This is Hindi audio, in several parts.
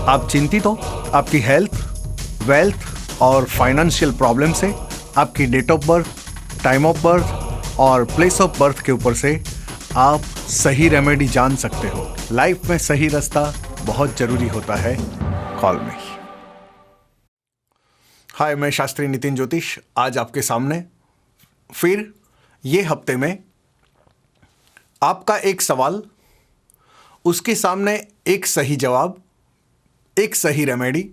आप चिंतित हो आपकी हेल्थ, वेल्थ और फाइनेंशियल प्रॉब्लम से? आपकी date of birth, time of birth और प्लेस ऑफ बर्थ के ऊपर से आप सही रेमेडी जान सकते हो। लाइफ में सही रास्ता बहुत जरूरी होता है, कॉल में ही। हाय, मैं शास्त्री नितिन ज्योतिष आज आपके सामने फिर ये हफ्ते में आपका एक सवाल, उसके सामने एक सही जवाब, एक सही रेमेडी।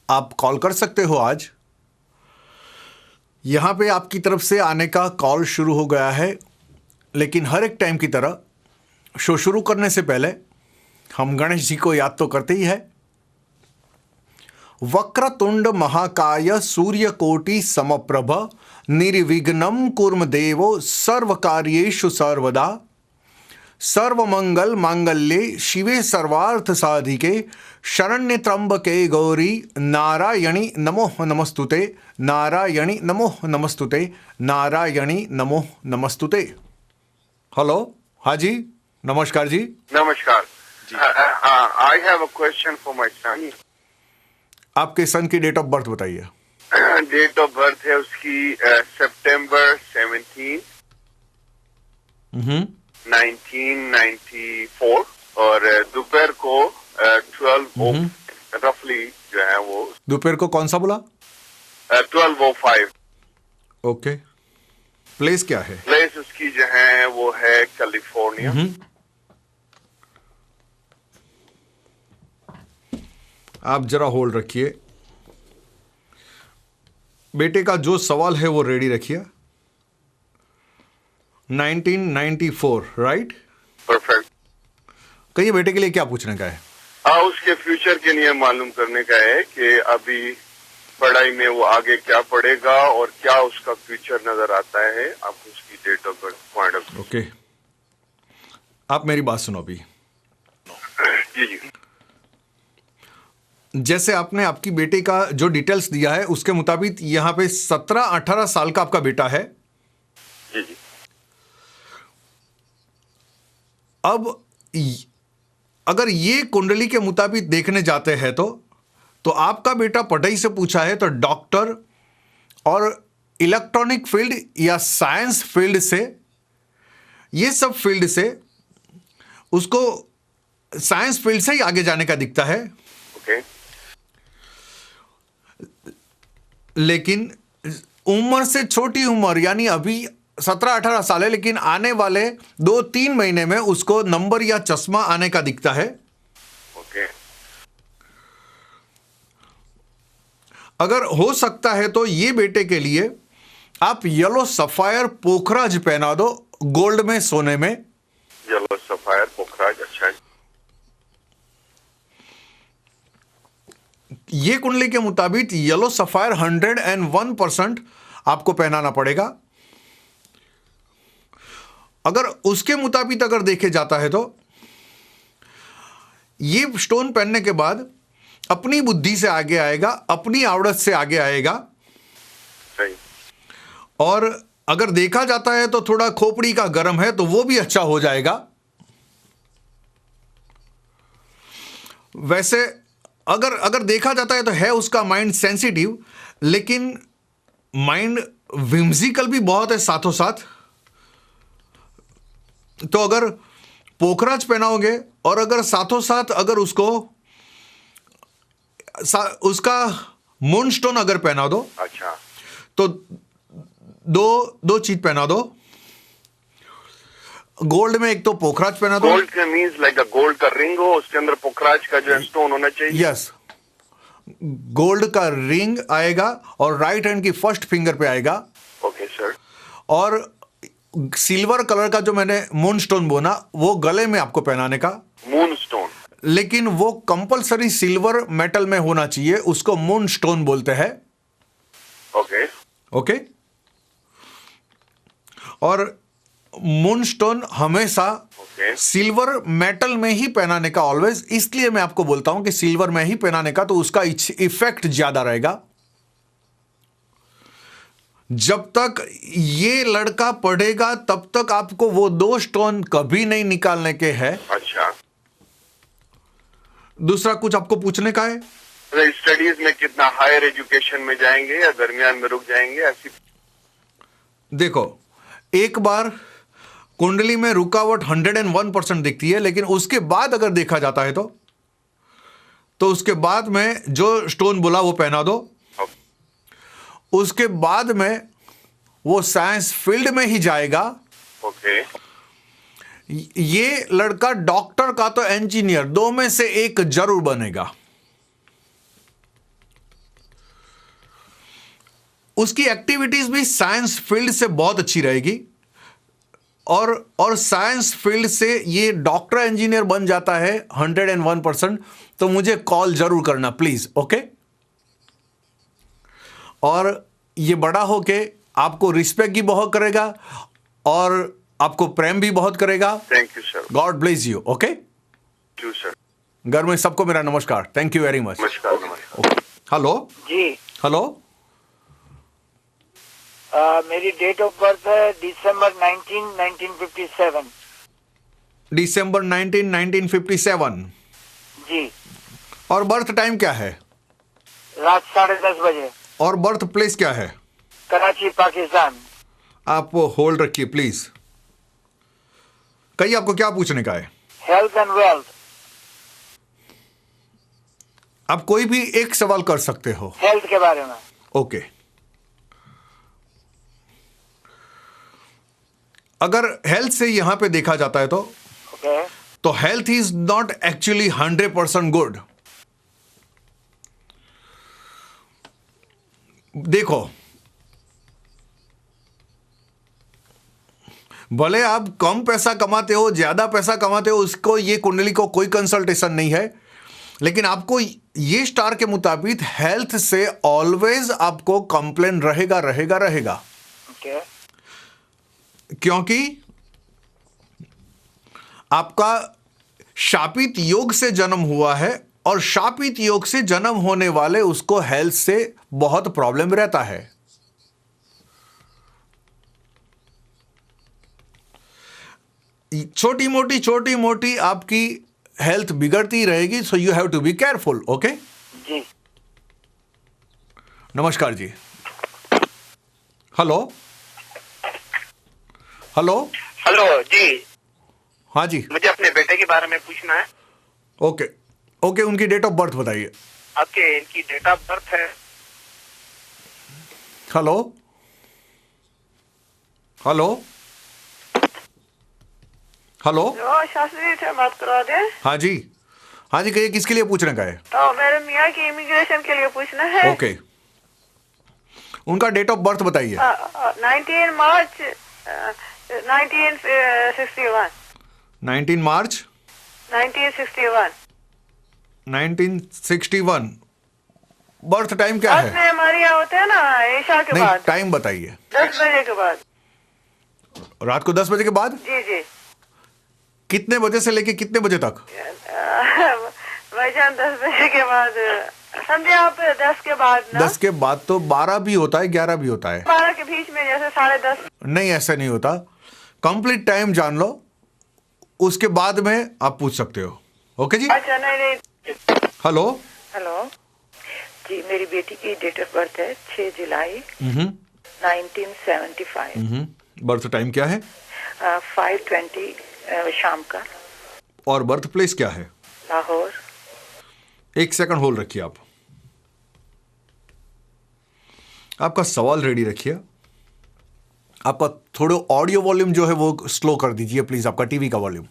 आप कॉल कर सकते हो। आज यहां पे आपकी तरफ से आने का कॉल शुरू हो गया है, लेकिन हर एक टाइम की तरह शो शुरू करने से पहले हम गणेश जी को याद तो करते ही है। वक्रतुंड महाकाय सूर्यकोटि समप्रभ निर्विघ्नं कुर्म देवो सर्वकार्येषु सर्वदा। सर्वमंगल मांगल्ये शिवे सर्वार्थ साधिके शरण्य त्र्यंबके गौरी नारायणी नमोः नमस्तुते। नारायणी नमोः नमस्तुते। नारायणी नमोः नमस्तुते। हेलो, हाँ जी, नमस्कार जी। नमस्कार। I have a question for my son. आपके सन की डेट ऑफ बर्थ बताइए। डेट ऑफ बर्थ है उसकी सितंबर 17 1994 और दोपहर को 12 रफली जो है वो। दोपहर को कौन सा बोला? 12:05। ओके, प्लेस क्या है? प्लेस उसकी जो है वो है कैलिफोर्निया। आप जरा होल्ड रखिए। बेटे का जो सवाल है वो रेडी रखिए। 1994, राइट? परफेक्ट। कहिए बेटे के लिए क्या पूछने का है? उसके फ्यूचर के लिए मालूम करने का है कि अभी पढ़ाई में वो आगे क्या पढ़ेगा और क्या उसका फ्यूचर नजर आता है। आप उसकी date of birth point of. Okay, आप मेरी बात सुनो अभी। जी जी। जैसे आपने आपकी बेटे का जो डिटेल्स दिया है उसके मुताबिक यहां पे 17-18 साल का आपका बेटा है। जी जी। अब अगर ये कुंडली के मुताबिक देखने जाते हैं तो आपका बेटा पढ़ाई से पूछा है तो डॉक्टर और इलेक्ट्रॉनिक फील्ड या साइंस फील्ड से, ये सब फील्ड से उसको साइंस फील्ड से ही आगे जाने का दिखता है। ओके। लेकिन उम्र से छोटी उम्र, यानी अभी 17-18 साल है, लेकिन आने वाले 2-3 महीने में उसको नंबर या चश्मा आने का दिखता है। ओके। अगर हो सकता है तो ये बेटे के लिए आप येलो सफायर पोखराज पहना दो, गोल्ड में, सोने में। येलो सफायर पोखराज, अच्छा। ये कुंडली के मुताबिक येलो सफायर 101% आपको पहनाना पड़ेगा। अगर उसके मुताबिक अगर देखे जाता है तो ये स्टोन पहनने के बाद अपनी बुद्धि से आगे आएगा, अपनी आवड़त से आगे आएगा। सही। और अगर देखा जाता है तो थोड़ा खोपड़ी का गर्म है तो वो भी अच्छा हो जाएगा। वैसे अगर देखा जाता है तो है उसका माइंड सेंसिटिव, लेकिन माइंड विम्सिकल भी बहुत है साथों साथ। तो अगर पोखराज पहनाओगे और अगर साथों साथ अगर उसका मून स्टोन अगर पहना दो, अच्छा, तो दो चीज पहना दो। गोल्ड में एक तो पोखराज पहना दो। गोल्ड का मींस लाइक अ गोल्ड का रिंग हो, उसके अंदर पोखराज का जो स्टोन होना चाहिए। यस, गोल्ड का रिंग आएगा और राइट हैंड की फर्स्ट फिंगर पे आएगा। Okay sir. और सिल्वर कलर का जो मैंने मून स्टोन बोला वो गले में आपको पहनाने का। मून स्टोन, लेकिन वो कंपलसरी सिल्वर मेटल में होना चाहिए, उसको मून स्टोन बोलते हैं। ओके। ओके। और मून स्टोन हमेशा सिल्वर मेटल में ही पहनाने का, ऑलवेज। इसलिए मैं आपको बोलता हूं कि सिल्वर में ही पहनाने का, तो उसका इफेक्ट ज्यादा रहेगा। जब तक ये लड़का पढ़ेगा तब तक आपको वो 2 स्टोन कभी नहीं निकालने के हैं। अच्छा। दूसरा कुछ आपको पूछने का है? स्टडीज में कितना हायर एजुकेशन में जाएंगे या दरमियान में रुक जाएंगे, ऐसी? देखो, एक बार कुंडली में रुकावट 101% दिखती है, लेकिन उसके बाद अगर देखा जाता है तो उसके बाद में जो स्टोन बोला वो पहना दो। उसके बाद में वो साइंस फील्ड में ही जाएगा। ओके। ये लड़का डॉक्टर का तो इंजीनियर, दो में से एक जरूर बनेगा। उसकी एक्टिविटीज भी साइंस फील्ड से बहुत अच्छी रहेगी, और साइंस फील्ड से ये डॉक्टर इंजीनियर बन जाता है 101%। तो मुझे कॉल जरूर करना प्लीज, ओके? और ये बड़ा होके आपको रिस्पेक्ट भी बहुत करेगा और आपको प्रेम भी बहुत करेगा। Thank you sir. God bless you. Okay, you sir. घर में सबको मेरा नमस्कार। Thank you very much. नमस्कार। नमस्कार। हेलो जी। हेलो। मेरी डेट ऑफ बर्थ है दिसंबर 1957। दिसंबर 1957। जी। और बर्थ टाइम क्या है? रात 10:30 बजे। और बर्थ प्लेस क्या है? कराची, पाकिस्तान। आप होल्ड रखिए प्लीज। कहिए, आपको क्या पूछने का है? Health and wealth. आप कोई भी एक सवाल कर सकते हो हेल्थ के बारे में। ओके। अगर हेल्थ से यहां पे देखा जाता है ओके। तो health is not actually 100% good. देखो, भले आप कम पैसा कमाते हो, ज्यादा पैसा कमाते हो, उसको ये कुंडली को कोई कंसल्टेशन नहीं है, लेकिन आपको ये स्टार के मुताबिक हेल्थ से ऑलवेज आपको कंप्लेन रहेगा रहेगा रहेगा। ओके। क्योंकि आपका शापित योग से जन्म हुआ है, और शापित योग से जन्म होने वाले उसको हेल्थ से बहुत प्रॉब्लम रहता है। छोटी मोटी आपकी हेल्थ बिगड़ती रहेगी, so you have to be careful. Okay जी। नमस्कार जी। Hello hello. हेलो जी। हाँ जी। मुझे अपने बेटे के बारे में पूछना है। ओके ओके, उनकी डेट ऑफ बर्थ बताइए। आपके इनकी डेट ऑफ बर्थ है। Hello hello hello. शास्त्री से बात करा दे। हाँ जी, हाँ जी, कहिए, किसके लिए पूछने का है? तो मेरे मियाँ की इमिग्रेशन के लिए पूछना है। ओके, उनका डेट ऑफ बर्थ बताइए। 19 मार्च 1961। 19 मार्च 1961। 1961। बर्थ टाइम क्या रात है? में हमारे यहाँ होते हैं ना ईशा के नहीं, बाद। टाइम बताइए। 10 बजे के बाद। रात को 10 बजे के बाद? जी जी। कितने बजे से लेके कितने बजे तक? भाईजान 10 बजे के बाद, संध्या पे 10 के बाद ना। 10 के बाद तो 12 भी होता है, 11 भी होता है। 12 के बीच में, जैसे 10:30। नहीं, ऐसा नहीं होता। कंप्लीट टाइम जान लो, उसके बाद में आप पूछ सकते हो। ओके जी। अच्छा, नहीं। हेलो हेलो जी, मेरी बेटी की डेट ऑफ बर्थ है 6 जुलाई 1975। बर्थ टाइम क्या है? 5:20 शाम का। और बर्थ प्लेस क्या है? लाहौर। एक सेकंड होल्ड रखिए। आप आपका सवाल रेडी रखिए। आपका थोड़ा ऑडियो वॉल्यूम जो है वो स्लो कर दीजिए प्लीज, आपका टीवी का वॉल्यूम।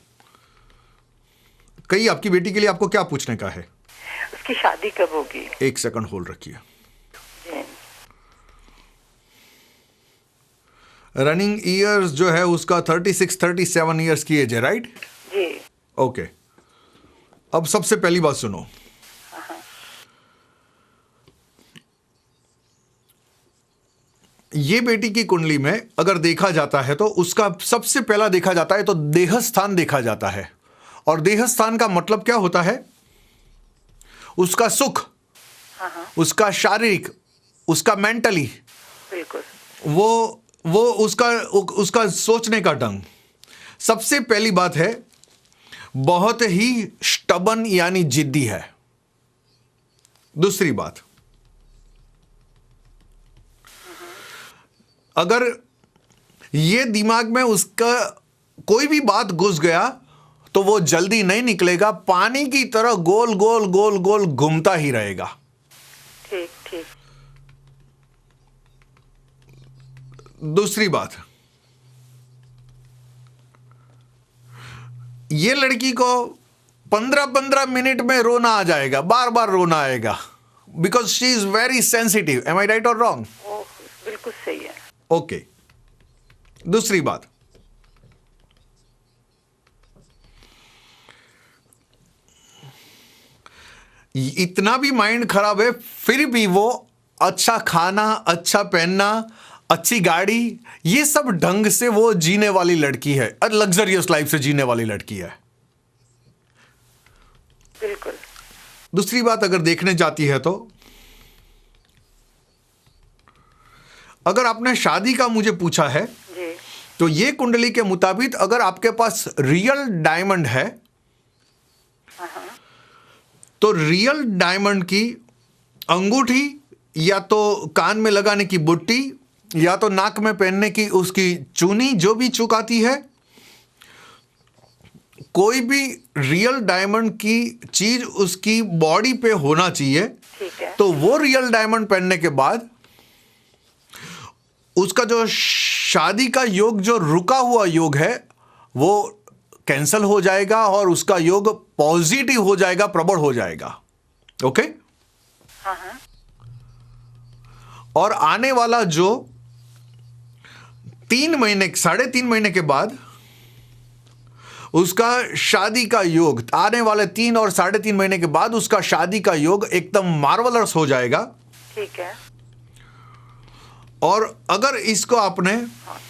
कहिए, आपकी बेटी के लिए आपको क्या पूछने का है? उसकी शादी कब होगी? एक सेकंड होल्ड रखिए। रनिंग ईयर्स जो है उसका 36-37 ईयर्स की एज है, राइट? जी। ओके। अब सबसे पहली बात सुनो। ये बेटी की कुंडली में अगर देखा जाता है तो उसका सबसे पहला देखा जाता है तो देह स्थान देखा जाता है। और देह स्थान का मतलब क्या होता है? उसका सुख, उसका शारीरिक, उसका मेंटली, बिल्कुल। वो उसका सोचने का ढंग। सबसे पहली बात है, बहुत ही स्टबन यानी जिद्दी है। दूसरी बात, अगर ये दिमाग में उसका कोई भी बात घुस गया तो वो जल्दी नहीं निकलेगा, पानी की तरह गोल गोल गोल गोल घूमता ही रहेगा। ठीक ठीक। दूसरी बात, ये लड़की को 15-15 मिनट में रोना आ जाएगा, बार बार रोना आएगा, because she is very sensitive. Am I right और रॉन्ग? ओह, बिल्कुल सही है। ओके। दूसरी बात, इतना भी माइंड खराब है फिर भी वो अच्छा खाना, अच्छा पहनना, अच्छी गाड़ी, ये सब ढंग से वो जीने वाली लड़की है, लग्जरियस लाइफ से जीने वाली लड़की है। बिल्कुल। दूसरी बात, अगर देखने जाती है तो अगर आपने शादी का मुझे पूछा है जी। तो ये कुंडली के मुताबिक अगर आपके पास रियल डायमंड है तो रियल डायमंड की अंगूठी या तो कान में लगाने की बुट्टी या तो नाक में पहनने की उसकी चूनी, जो भी चुकाती है, कोई भी रियल डायमंड की चीज उसकी बॉडी पे होना चाहिए। ठीक है। तो वो रियल डायमंड पहनने के बाद उसका जो शादी का योग, जो रुका हुआ योग है, वो कैंसल हो जाएगा और उसका योग पॉजिटिव हो जाएगा, प्रबल हो जाएगा। ओके। हाँ हाँ। और आने वाला जो 3.5 महीने के बाद उसका शादी का योग, आने वाले 3 और 3.5 महीने के बाद उसका शादी का योग एकदम मार्वलस हो जाएगा। ठीक है। और अगर इसको आपने हाँ,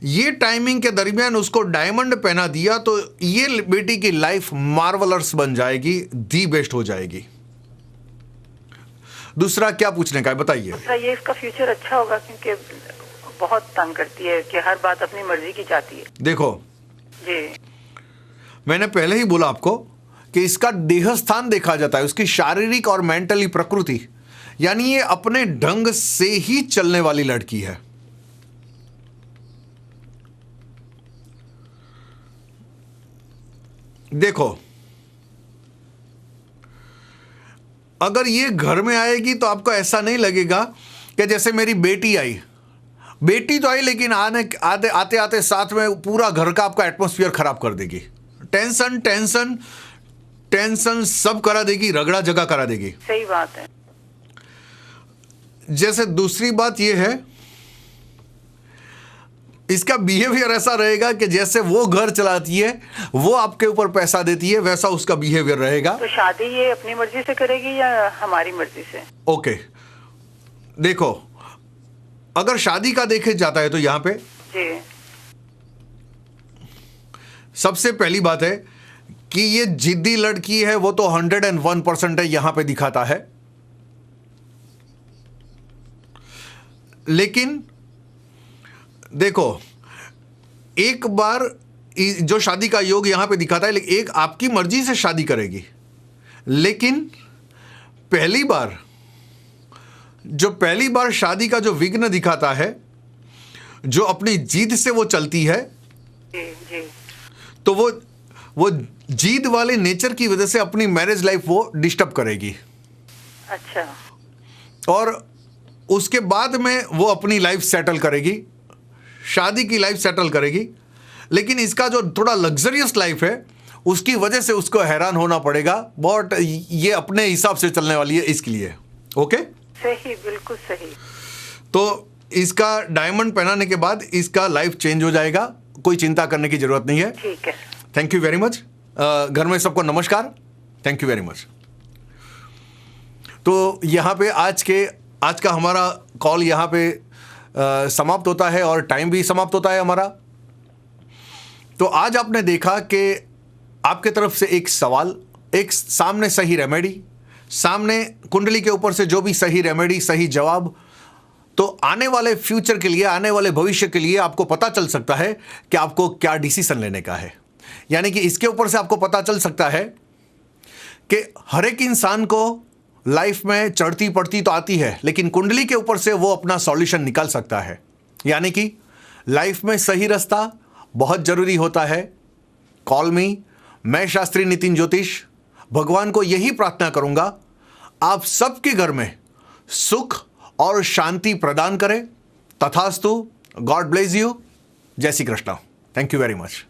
ये टाइमिंग के दरमियान उसको डायमंड पहना दिया तो ये बेटी की लाइफ मार्वलस बन जाएगी, दी बेस्ट हो जाएगी। दूसरा क्या पूछने का है बताइए? दूसरा ये, इसका फ्यूचर अच्छा होगा क्योंकि बहुत तंग करती है कि हर बात अपनी मर्जी की चाहती है। देखो जी। मैंने पहले ही बोला आपको कि इसका देह स्थान देखा जाता है, उसकी शारीरिक और मेंटली प्रकृति, यानी ये अपने ढंग से ही चलने वाली लड़की है। देखो अगर ये घर में आएगी तो आपको ऐसा नहीं लगेगा कि जैसे मेरी बेटी आई, बेटी तो आई लेकिन आते आते साथ में पूरा घर का आपका एटमॉस्फेयर खराब कर देगी। टेंशन टेंशन टेंशन सब करा देगी, रगड़ा जगह करा देगी। सही बात है। जैसे दूसरी बात यह है, इसका बिहेवियर ऐसा रहेगा कि जैसे वो घर चलाती है, वो आपके ऊपर पैसा देती है, वैसा उसका बिहेवियर रहेगा। तो शादी ये अपनी मर्जी से करेगी या हमारी मर्जी से? ओके। देखो अगर शादी का देखे जाता है तो यहां पे जी। सबसे पहली बात है कि ये जिद्दी लड़की है, वो तो 101% है, यहां पे दिखाता है। लेकिन देखो एक बार जो शादी का योग यहां पे दिखाता है, लेकिन एक आपकी मर्जी से शादी करेगी, लेकिन पहली बार शादी का जो विघ्न दिखाता है, जो अपनी जिद से वो चलती है, जी जी। तो वो जिद वाले नेचर की वजह से अपनी मैरिज लाइफ वो डिस्टर्ब करेगी। अच्छा। और उसके बाद में वो अपनी लाइफ सेटल करेगी, शादी की लाइफ सेटल करेगी। लेकिन इसका जो थोड़ा लग्जरियस लाइफ है उसकी वजह से उसको हैरान होना पड़ेगा, बट ये अपने हिसाब से चलने वाली है इसके लिए। ओके। सही, बिल्कुल सही। तो इसका डायमंड पहनाने के बाद इसका लाइफ चेंज हो जाएगा, कोई चिंता करने की जरूरत नहीं है। ठीक है। Thank you very much. घर में सबको नमस्कार। Thank you very much. तो यहाँ पे आज का हमारा कॉल यहाँ पे समाप्त होता है और टाइम भी समाप्त होता है हमारा। तो आज आपने देखा कि आपके तरफ से एक सवाल, एक सामने सही रेमेडी, सामने कुंडली के ऊपर से जो भी सही रेमेडी, सही जवाब, तो आने वाले फ्यूचर के लिए, आने वाले भविष्य के लिए आपको पता चल सकता है कि आपको क्या डिसीजन लेने का है। यानी कि इसके ऊपर से आपको पता चल सकता है कि हर एक इंसान को लाइफ में चढ़ती पड़ती तो आती है, लेकिन कुंडली के ऊपर से वो अपना सॉल्यूशन निकाल सकता है। यानी कि लाइफ में सही रास्ता बहुत जरूरी होता है। कॉल मी, मैं शास्त्री नितिन ज्योतिष भगवान को यही प्रार्थना करूंगा आप सबके घर में सुख और शांति प्रदान करें। तथास्तु। God bless you. जय Shri Krishna. Thank you very much.